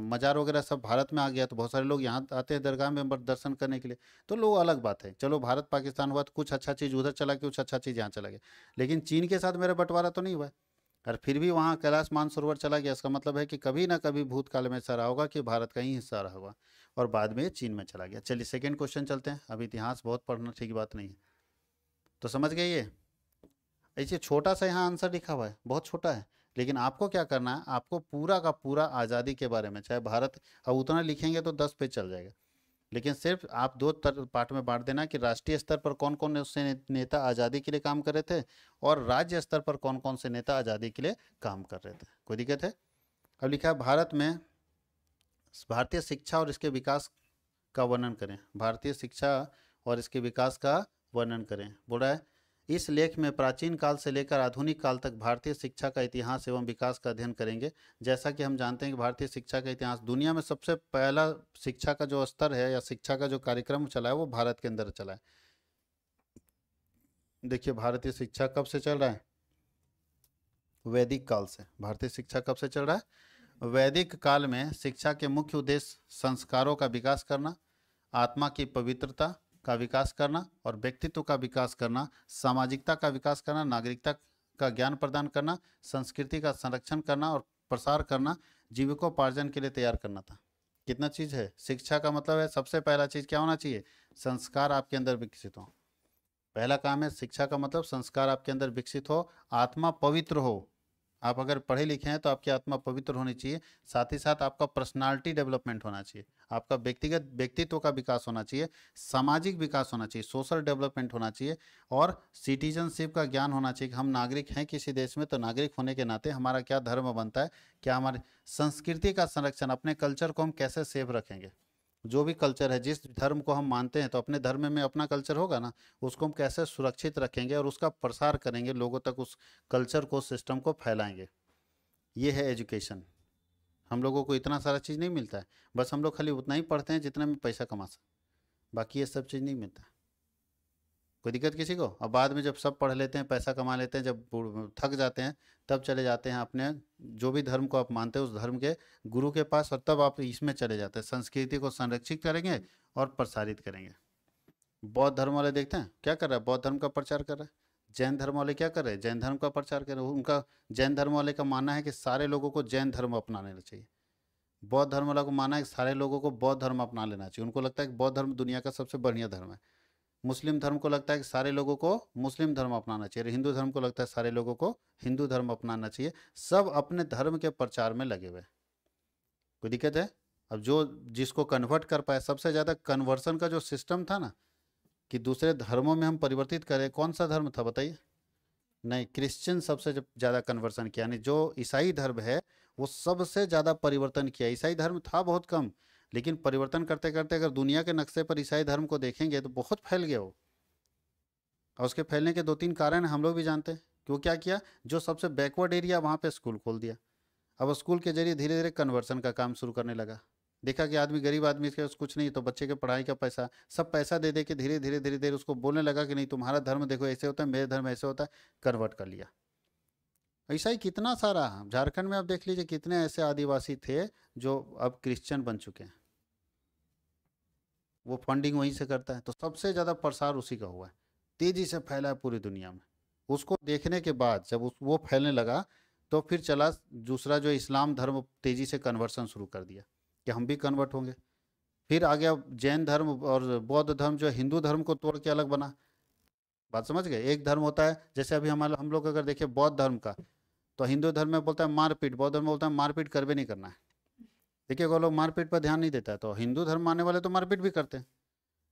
मज़ार वगैरह सब भारत में आ गया, तो बहुत सारे लोग यहाँ आते हैं दरगाह में दर्शन करने के लिए। तो लोग अलग बात है, चलो भारत पाकिस्तान हुआ तो कुछ अच्छा चीज़ उधर चला गया, कुछ अच्छा चीज़ यहाँ चला गया। लेकिन चीन के साथ मेरा बंटवारा तो नहीं हुआ है, और फिर भी वहाँ कैलाश मानसरोवर चला गया। इसका मतलब है कि कभी ना कभी भूतकाल में ऐसा रहा होगा कि भारत का ही हिस्सा रहा होगा, और बाद में चीन में चला गया। चलिए सेकंड क्वेश्चन चलते हैं। अब इतिहास बहुत पढ़ना ठीक बात नहीं है, तो समझ गए ये। ऐसे छोटा सा यहाँ आंसर लिखा हुआ है, बहुत छोटा है, लेकिन आपको क्या करना है, आपको पूरा का पूरा आज़ादी के बारे में, चाहे भारत, अब उतना लिखेंगे तो 10 पेज चल जाएगा। लेकिन सिर्फ आप दो पार्ट में बांट देना कि राष्ट्रीय स्तर पर कौन कौन से नेता आज़ादी के लिए काम कर रहे थे और राज्य स्तर पर कौन कौन से नेता आज़ादी के लिए काम कर रहे थे। कोई दिक्कत है? अब लिखा है भारत में भारतीय शिक्षा और इसके विकास का वर्णन करें। भारतीय शिक्षा और इसके विकास का वर्णन करें। बोल रहा है इस लेख में प्राचीन काल से लेकर आधुनिक काल तक भारतीय शिक्षा का इतिहास एवं विकास का अध्ययन करेंगे। जैसा कि हम जानते हैं कि भारतीय शिक्षा का इतिहास, दुनिया में सबसे पहला शिक्षा का जो स्तर है या शिक्षा का जो कार्यक्रम चला है वो भारत के अंदर चला है। देखिए भारतीय शिक्षा कब से चल रहा है? वैदिक काल से। भारतीय शिक्षा कब से चल रहा है? वैदिक काल में शिक्षा के मुख्य उद्देश्य संस्कारों का विकास करना, आत्मा की पवित्रता का विकास करना और व्यक्तित्व का विकास करना, सामाजिकता का विकास करना, नागरिकता का ज्ञान प्रदान करना, संस्कृति का संरक्षण करना और प्रसार करना, जीविकोपार्जन के लिए तैयार करना था। कितना चीज़ है? शिक्षा का मतलब है सबसे पहला चीज़ क्या होना चाहिए? संस्कार आपके अंदर विकसित हो। पहला काम है शिक्षा का मतलब संस्कार आपके अंदर विकसित हो, आत्मा पवित्र हो। आप अगर पढ़े लिखे हैं तो आपकी आत्मा पवित्र होनी चाहिए। साथ ही साथ आपका पर्सनालिटी डेवलपमेंट होना चाहिए, आपका व्यक्तिगत व्यक्तित्व का विकास होना चाहिए, सामाजिक विकास होना चाहिए, सोशल डेवलपमेंट होना चाहिए और सिटीजनशिप का ज्ञान होना चाहिए कि हम नागरिक हैं किसी देश में, तो नागरिक होने के नाते हमारा क्या धर्म बनता है, क्या हमारी संस्कृति का संरक्षण, अपने कल्चर को हम कैसे सेव रखेंगे। जो भी कल्चर है, जिस धर्म को हम मानते हैं तो अपने धर्म में अपना कल्चर होगा ना, उसको हम कैसे सुरक्षित रखेंगे और उसका प्रसार करेंगे, लोगों तक उस कल्चर को, सिस्टम को फैलाएंगे। ये है एजुकेशन। हम लोगों को इतना सारा चीज़ नहीं मिलता है, बस हम लोग खाली उतना ही पढ़ते हैं जितने में पैसा कमा सकें, बाकी ये सब चीज़ नहीं मिलता। कोई दिक्कत किसी को? अब बाद में जब सब पढ़ लेते हैं, पैसा कमा लेते हैं, जब थक जाते हैं, तब चले जाते हैं अपने जो भी धर्म को आप मानते हैं उस धर्म के गुरु के पास, और तब आप इसमें चले जाते हैं, संस्कृति को संरक्षित करेंगे और प्रसारित करेंगे। बौद्ध धर्म वाले देखते हैं क्या कर रहा है? बौद्ध धर्म का प्रचार कर रहा है। जैन धर्म वाले क्या कर रहे हैं? जैन धर्म का प्रचार कर रहे हैं। उनका जैन धर्म वाले का मानना है कि सारे लोगों को जैन धर्म अपनाना चाहिए। बौद्ध धर्म वाला को मानना है कि सारे लोगों को बौद्ध धर्म अपना लेना चाहिए। उनको लगता है कि बौद्ध धर्म दुनिया का सबसे बढ़िया धर्म है। मुस्लिम धर्म को लगता है कि सारे लोगों को मुस्लिम धर्म अपनाना चाहिए। और हिंदू धर्म को लगता है सारे लोगों को हिंदू धर्म अपनाना चाहिए। सब अपने धर्म के प्रचार में लगे हुए। कोई दिक्कत है? अब जो जिसको कन्वर्ट कर पाए, सबसे ज़्यादा कन्वर्सन का जो सिस्टम था ना, कि दूसरे धर्मों में हम परिवर्तित करें, कौन सा धर्म था बताइए? नहीं, क्रिश्चियन सबसे ज़्यादा कन्वर्सन किया। यानी जो ईसाई धर्म है वो सबसे ज़्यादा परिवर्तन किया। ईसाई धर्म था बहुत कम, लेकिन परिवर्तन करते करते अगर दुनिया के नक्शे पर ईसाई धर्म को देखेंगे तो बहुत फैल गया वो। और उसके फैलने के दो तीन कारण हम लोग भी जानते हैं कि वो क्या किया। जो सबसे बैकवर्ड एरिया वहाँ पे स्कूल खोल दिया। अब स्कूल के जरिए धीरे धीरे कन्वर्सन का काम शुरू करने लगा। देखा कि आदमी, गरीब आदमी, इसके पास कुछ नहीं, तो बच्चे के पढ़ाई का पैसा सब पैसा दे दे के धीरे धीरे धीरे धीरे उसको बोलने लगा कि नहीं तुम्हारा धर्म देखो ऐसे होता है, मेरे धर्म ऐसे होता है। कन्वर्ट कर लिया। ऐसा ही कितना सारा झारखंड में आप देख लीजिए, कितने ऐसे आदिवासी थे जो अब क्रिश्चियन बन चुके हैं। वो फंडिंग वहीं से करता है। तो सबसे ज़्यादा प्रसार उसी का हुआ है, तेज़ी से फैला है पूरी दुनिया में। उसको देखने के बाद जब वो फैलने लगा तो फिर चला दूसरा जो इस्लाम धर्म, तेज़ी से कन्वर्सन शुरू कर दिया कि हम भी कन्वर्ट होंगे। फिर आ गया जैन धर्म और बौद्ध धर्म जो हिंदू धर्म को तोड़ के अलग बना। बात समझ गए? एक धर्म होता है, जैसे अभी हमारा हम लोग अगर देखें बौद्ध धर्म का, तो हिंदू धर्म में बोलता है मारपीट, बौद्ध धर्म में बोलता है मारपीट करवे नहीं करना है। देखिए वो लोग मारपीट पर ध्यान नहीं देता है, तो हिंदू धर्म मानने वाले तो मारपीट भी करते हैं,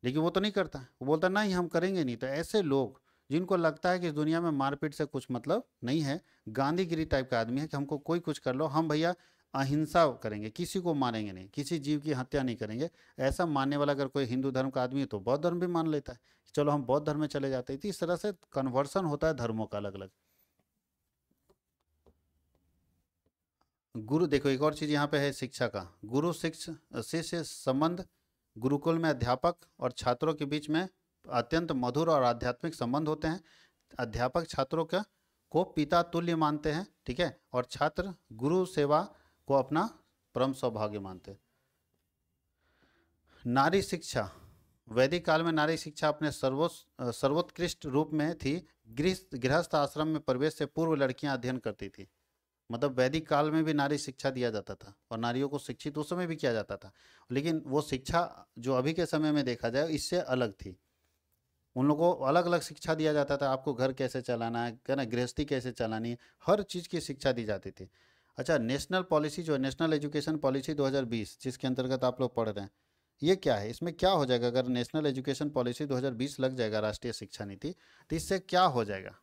लेकिन वो तो नहीं करता है। वो बोलता है नहीं हम करेंगे नहीं। तो ऐसे लोग जिनको लगता है कि इस दुनिया में मारपीट से कुछ मतलब नहीं है, गांधीगिरी टाइप का आदमी है कि हमको कोई कुछ कर लो, हम भैया अहिंसा करेंगे, किसी को मारेंगे नहीं, किसी जीव की हत्या नहीं करेंगे, ऐसा मानने वाला अगर कोई हिंदू धर्म का आदमी है तो बौद्ध धर्म भी मान लेता है कि चलो हम बौद्ध धर्म में चले जाते हैं। तो इस तरह से कन्वर्सन होता है धर्मों का अलग अलग। गुरु, देखो एक और चीज़ यहाँ पे है शिक्षा का। गुरु शिष्य संबंध, गुरुकुल में अध्यापक और छात्रों के बीच में अत्यंत मधुर और आध्यात्मिक संबंध होते हैं। अध्यापक छात्रों को पिता तुल्य मानते हैं, ठीक है, और छात्र गुरु सेवा को अपना परम सौभाग्य मानते हैं। नारी शिक्षा, वैदिक काल में नारी शिक्षा अपने सर्वोत्कृष्ट रूप में थी। गृहस्थ आश्रम में प्रवेश से पूर्व लड़कियां अध्ययन करती थी। मतलब वैदिक काल में भी नारी शिक्षा दिया जाता था और नारियों को शिक्षित उस समय भी किया जाता था, लेकिन वो शिक्षा जो अभी के समय में देखा जाए इससे अलग थी। उन लोगों को अलग अलग शिक्षा दिया जाता था, आपको घर कैसे चलाना है, क्या ना, गृहस्थी कैसे चलानी है, हर चीज़ की शिक्षा दी जाती थी। अच्छा, नेशनल पॉलिसी जो है, नेशनल एजुकेशन पॉलिसी 2020, जिसके अंतर्गत आप लोग पढ़ रहे हैं, ये क्या है, इसमें क्या हो जाएगा अगर नेशनल एजुकेशन पॉलिसी 2020 लग जाएगा राष्ट्रीय शिक्षा नीति, तो इससे क्या हो जाएगा?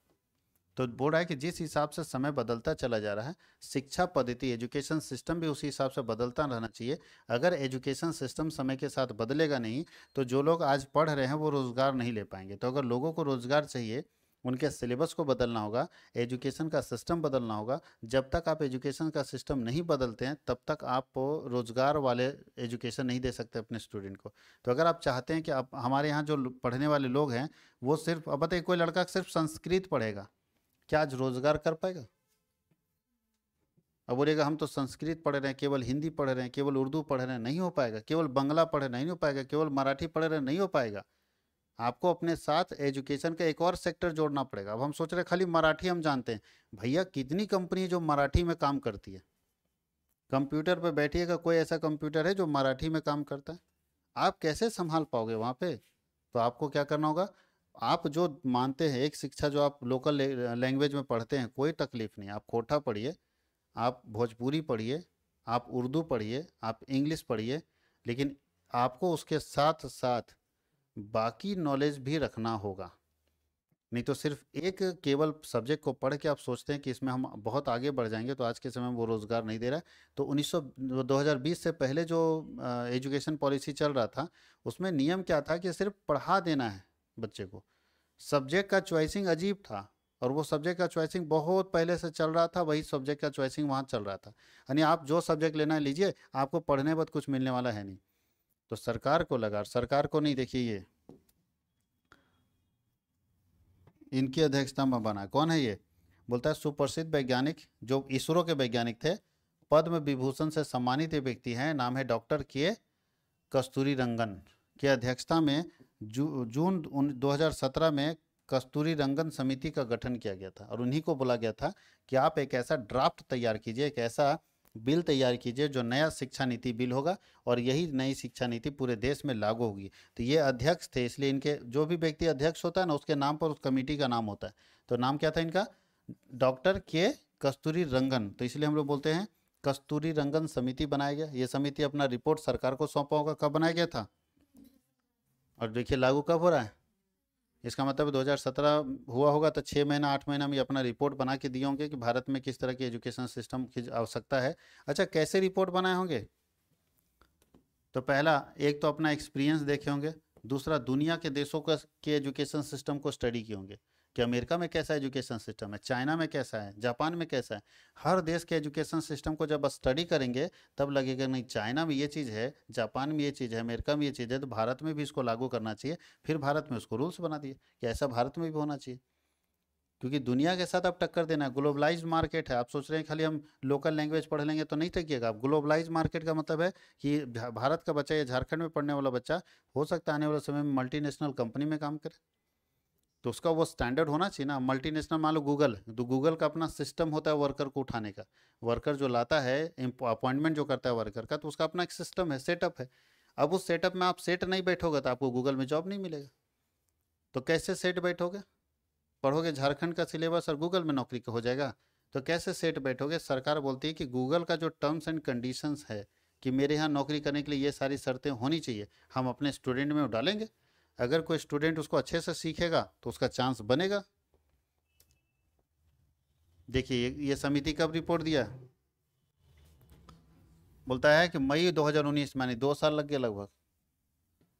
तो बोल रहा है कि जिस हिसाब से समय बदलता चला जा रहा है, शिक्षा पद्धति एजुकेशन सिस्टम भी उसी हिसाब से बदलता रहना चाहिए। अगर एजुकेशन सिस्टम समय के साथ बदलेगा नहीं, तो जो लोग आज पढ़ रहे हैं वो रोज़गार नहीं ले पाएंगे। तो अगर लोगों को रोज़गार चाहिए, उनके सिलेबस को बदलना होगा, एजुकेशन का सिस्टम बदलना होगा। जब तक आप एजुकेशन का सिस्टम नहीं बदलते हैं, तब तक आप रोज़गार वाले एजुकेशन नहीं दे सकते अपने स्टूडेंट को। तो अगर आप चाहते हैं कि आप हमारे यहाँ जो पढ़ने वाले लोग हैं, वो सिर्फ, अब बताइए कोई लड़का सिर्फ संस्कृत पढ़ेगा, क्या आज रोजगार कर पाएगा? अब बोलेगा हम तो संस्कृत पढ़ रहे हैं, केवल हिंदी पढ़ रहे हैं, केवल उर्दू पढ़ रहे हैं, नहीं हो पाएगा। केवल बांग्ला पढ़ रहे नहीं हो पाएगा, केवल मराठी पढ़ रहे नहीं हो पाएगा। आपको अपने साथ एजुकेशन का एक और सेक्टर जोड़ना पड़ेगा। अब हम सोच रहे हैं खाली मराठी हम जानते हैं, भैया कितनी कंपनी जो मराठी में काम करती है। कंप्यूटर पर बैठिएगा, कोई ऐसा कंप्यूटर है जो मराठी में काम करता है? आप कैसे संभाल पाओगे वहाँ पे? तो आपको क्या करना होगा, आप जो मानते हैं एक शिक्षा जो आप लोकल लैंग्वेज में पढ़ते हैं, कोई तकलीफ नहीं, आप कोटा पढ़िए, आप भोजपुरी पढ़िए, आप उर्दू पढ़िए, आप इंग्लिश पढ़िए, लेकिन आपको उसके साथ साथ बाकी नॉलेज भी रखना होगा। नहीं तो सिर्फ एक केवल सब्जेक्ट को पढ़ के आप सोचते हैं कि इसमें हम बहुत आगे बढ़ जाएंगे, तो आज के समय में वो रोज़गार नहीं दे रहा है। तो 2020 से पहले जो एजुकेशन पॉलिसी चल रहा था, उसमें नियम क्या था कि सिर्फ पढ़ा देना है बच्चे को। सब्जेक्ट का चॉइसिंग अजीब था, और वो सब्जेक्ट का चॉइसिंग बहुत पहले से चल रहा था, वही सब्जेक्ट का चॉइसिंग वहाँ चल रहा था। यानी आप जो सब्जेक्ट लेना है लीजिए, आपको पढ़ने बाद कुछ मिलने वाला है नहीं। तो सरकार को लगा, सरकार को नहीं, देखिए ये इनकी अध्यक्षता में बना, कौन है ये? बोलता है सुप्रसिद्ध वैज्ञानिक जो इसरो के वैज्ञानिक थे, पद्म विभूषण से सम्मानित ये व्यक्ति हैं, नाम है डॉक्टर के कस्तूरी रंगन की अध्यक्षता में जून 2017 में कस्तूरी रंगन समिति का गठन किया गया था, और उन्हीं को बोला गया था कि आप एक ऐसा ड्राफ्ट तैयार कीजिए, एक ऐसा बिल तैयार कीजिए जो नया शिक्षा नीति बिल होगा, और यही नई शिक्षा नीति पूरे देश में लागू होगी। तो ये अध्यक्ष थे, इसलिए इनके जो भी व्यक्ति अध्यक्ष होता है ना, उसके नाम पर उस कमेटी का नाम होता है। तो नाम क्या था इनका? डॉक्टर के कस्तूरी रंगन। तो इसलिए हम लोग बोलते हैं कस्तूरी रंगन समिति बनाया गया। ये समिति अपना रिपोर्ट सरकार को सौंपा होगा, कब बनाया गया था, और देखिए लागू कब हो रहा है। इसका मतलब 2017 हुआ होगा, तो 6 महीना 8 महीना में अपना रिपोर्ट बना के दिए होंगे कि भारत में किस तरह की एजुकेशन सिस्टम की आवश्यकता है। अच्छा, कैसे रिपोर्ट बनाए होंगे? तो पहला, एक तो अपना एक्सपीरियंस देखे होंगे, दूसरा दुनिया के देशों का के एजुकेशन सिस्टम को स्टडी किए होंगे कि अमेरिका में कैसा एजुकेशन सिस्टम है, चाइना में कैसा है, जापान में कैसा है। हर देश के एजुकेशन सिस्टम को जब स्टडी करेंगे, तब लगेगा नहीं चाइना में ये चीज़ है, जापान में ये चीज़ है, अमेरिका में ये चीज़ है, तो भारत में भी इसको लागू करना चाहिए। फिर भारत में उसको रूल्स बना दिए कि ऐसा भारत में भी होना चाहिए, क्योंकि दुनिया के साथ आप टक्कर देना है। ग्लोबलाइज्ड मार्केट है। आप सोच रहे हैं खाली हम लोकल लैंग्वेज पढ़ लेंगे तो नहीं टिकिएगा। आप ग्लोबलाइज्ड मार्केट का मतलब है कि भारत का बच्चा या झारखंड में पढ़ने वाला बच्चा हो सकता है आने वाले समय में मल्टीनेशनल कंपनी में काम करे, तो उसका वो स्टैंडर्ड होना चाहिए ना। मल्टीनेशनल मान लो गूगल, तो गूगल का अपना सिस्टम होता है वर्कर को उठाने का। वर्कर जो लाता है, अपॉइंटमेंट जो करता है वर्कर का, तो उसका अपना एक सिस्टम है, सेटअप है। अब उस सेटअप में आप सेट नहीं बैठोगे तो आपको गूगल में जॉब नहीं मिलेगा। तो कैसे सेट बैठोगे? पढ़ोगे झारखंड का सिलेबस और गूगल में नौकरी हो जाएगा, तो कैसे सेट बैठोगे? सरकार बोलती है कि गूगल का जो टर्म्स एंड कंडीशंस है कि मेरे यहाँ नौकरी करने के लिए ये सारी शर्तें होनी चाहिए, हम अपने स्टूडेंट में डालेंगे। अगर कोई स्टूडेंट उसको अच्छे से सीखेगा तो उसका चांस बनेगा। देखिए ये समिति कब रिपोर्ट दिया? बोलता है कि मई 2019, मानी 2 साल लग गए लगभग।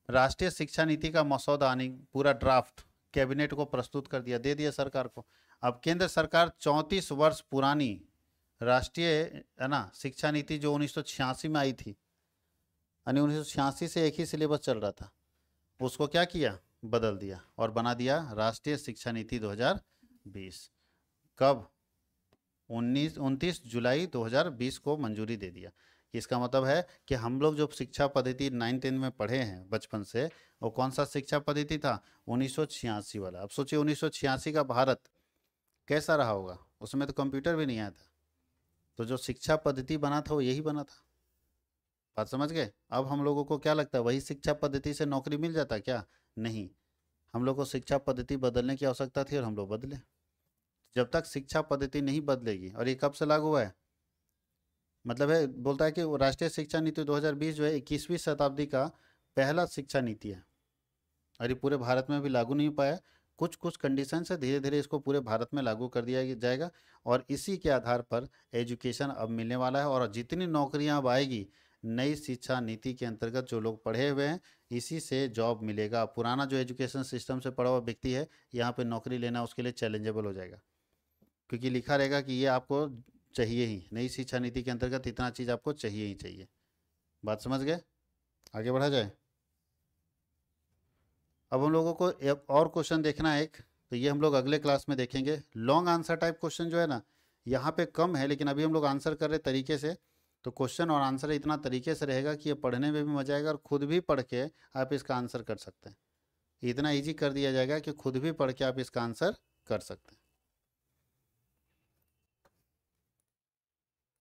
राष्ट्रीय शिक्षा नीति का मसौदा आने पूरा ड्राफ्ट कैबिनेट को प्रस्तुत कर दिया, दे दिया सरकार को। अब केंद्र सरकार 34 वर्ष पुरानी राष्ट्रीय है ना शिक्षा नीति जो 1986 में आई थी, यानी 1986 से एक ही सिलेबस चल रहा था, उसको क्या किया? बदल दिया और बना दिया राष्ट्रीय शिक्षा नीति 2020। कब? 29 जुलाई 2020 को मंजूरी दे दिया। इसका मतलब है कि हम लोग जो शिक्षा पद्धति 9-10 में पढ़े हैं बचपन से, वो कौन सा शिक्षा पद्धति था? 1986 वाला। अब सोचिए 1986 का भारत कैसा रहा होगा, उसमें तो कंप्यूटर भी नहीं आया था। तो जो शिक्षा पद्धति बना था वो यही बना था। बात समझ गए? अब हम लोगों को क्या लगता है वही शिक्षा पद्धति से नौकरी मिल जाता क्या? नहीं, हम लोग को शिक्षा पद्धति बदलने की आवश्यकता थी और हम लोग बदले। जब तक शिक्षा पद्धति नहीं बदलेगी, और ये कब से लागू हुआ है? मतलब है, बोलता है कि राष्ट्रीय शिक्षा नीति 2020 जो है 21वीं शताब्दी का पहला शिक्षा नीति है और ये पूरे भारत में भी लागू नहीं पाया, कुछ कुछ कंडीशन से धीरे धीरे इसको पूरे भारत में लागू कर दिया जाएगा और इसी के आधार पर एजुकेशन अब मिलने वाला है। और जितनी नौकरियां अब आएगी नई शिक्षा नीति के अंतर्गत, जो लोग पढ़े हुए हैं इसी से जॉब मिलेगा। पुराना जो एजुकेशन सिस्टम से पढ़ा हुआ व्यक्ति है यहाँ पे नौकरी लेना उसके लिए चैलेंजेबल हो जाएगा, क्योंकि लिखा रहेगा कि ये आपको चाहिए ही, नई शिक्षा नीति के अंतर्गत इतना चीज़ आपको चाहिए ही चाहिए। बात समझ गए? आगे बढ़ा जाए। अब हम लोगों को एक और क्वेश्चन देखना है एक, तो ये हम लोग अगले क्लास में देखेंगे। लॉन्ग आंसर टाइप क्वेश्चन जो है ना यहाँ पे कम है, लेकिन अभी हम लोग आंसर कर रहे तरीके से, तो क्वेश्चन और आंसर इतना तरीके से रहेगा कि ये पढ़ने में भी मजा आएगा और खुद भी पढ़ के आप इसका आंसर कर सकते हैं। इतना ईजी कर दिया जाएगा कि खुद भी पढ़ के आप इसका आंसर कर सकते हैं।